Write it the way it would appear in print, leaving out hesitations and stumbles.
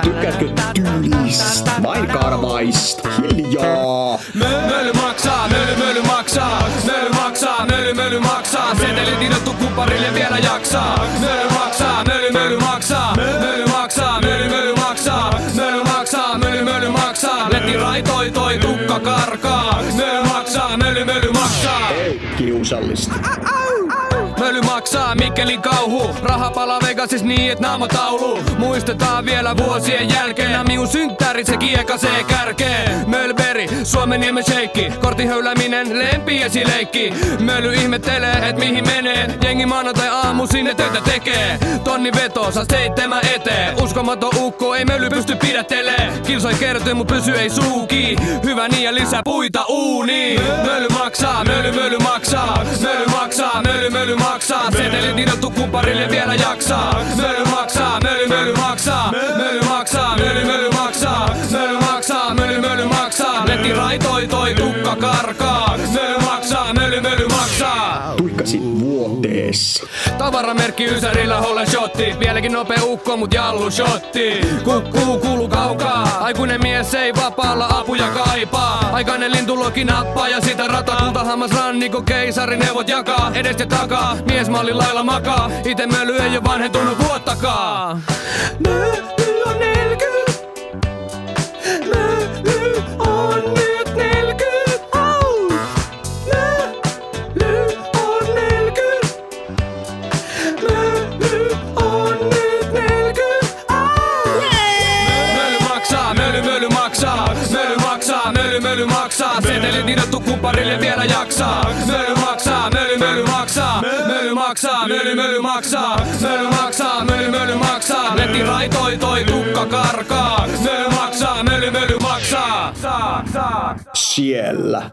Tykkäätkö tyylistä vai karvaista? Hiljaa! Möly maksaa, möly maksaa, möly maksaa, möly maksaa. Setelit idottu kupparille vielä jaksaa. Möly maksaa, möly maksaa, möly maksaa, möly maksaa, möly maksaa, möly maksaa. Letti raitoi toi tukka karkaa. Möly maksaa, möly maksaa. Ei kiusallista. Möly maksaa, Mikkelin kauhu. Raha palaa Vegasis niin et naamataulu. Muistetaan vielä vuosien jälkeen. Nää minun synttärit se kiekasee kärkeen. Mölberi, Suomenniemen sheikki. Kortin höyläminen, lempiesileikki. Möly ihmettelee, et mihin menee. Jengi maanantai aamu sinne töitä tekee. Tonni veto, saa 7 eteen. Uskomaton ukko, ei möly pysty pidättelee. Kilsoi kertoi, mut pysy ei suuki. Hyvä niin ja lisää puita uuniin. Möly maksaa, möly maksaa. Möly maksaa, möly maksaa. Setelit idottu kupparille vielä jaksaa. Möly maksaa, möly maksaa. Möly maksaa, möly maksaa. Möly maksaa, möly maksaa. Letti raitoi toi tukka karkaa. Möly maksaa, möly maksaa. Tuikkasit vuoteessa. Tavaramerkki Ysärillä Hollen shotti. Vieläkin nopea ukko mut jallu shotti. Kukkuu kuulu kaukaa. Aikuinen mies ei vapaalla apuja kaipaa. Aikainen lintuloki nappaa ja sitä rata. Kultahammas rannikko keisari neuvot jakaa. Edes ja takaa, miesmallin lailla makaa. Ite möly ei oo vanhentunut vuottakaan. Möly on 40. Möly on nyt 40. Oh. Möly on 40. Möly on nyt 40. Oh. Möly maksaa, möly maksaa. Möly maksaa, möly maksaa. Setelit idottu kupparille vielä jaksaa. Möly maksaa, möly maksaa. Möly maksaa, möly maksaa. Möly maksaa, möly maksaa. Letti raitoi toi tukka karkaa. Möly maksaa, möly maksaa. Siellä.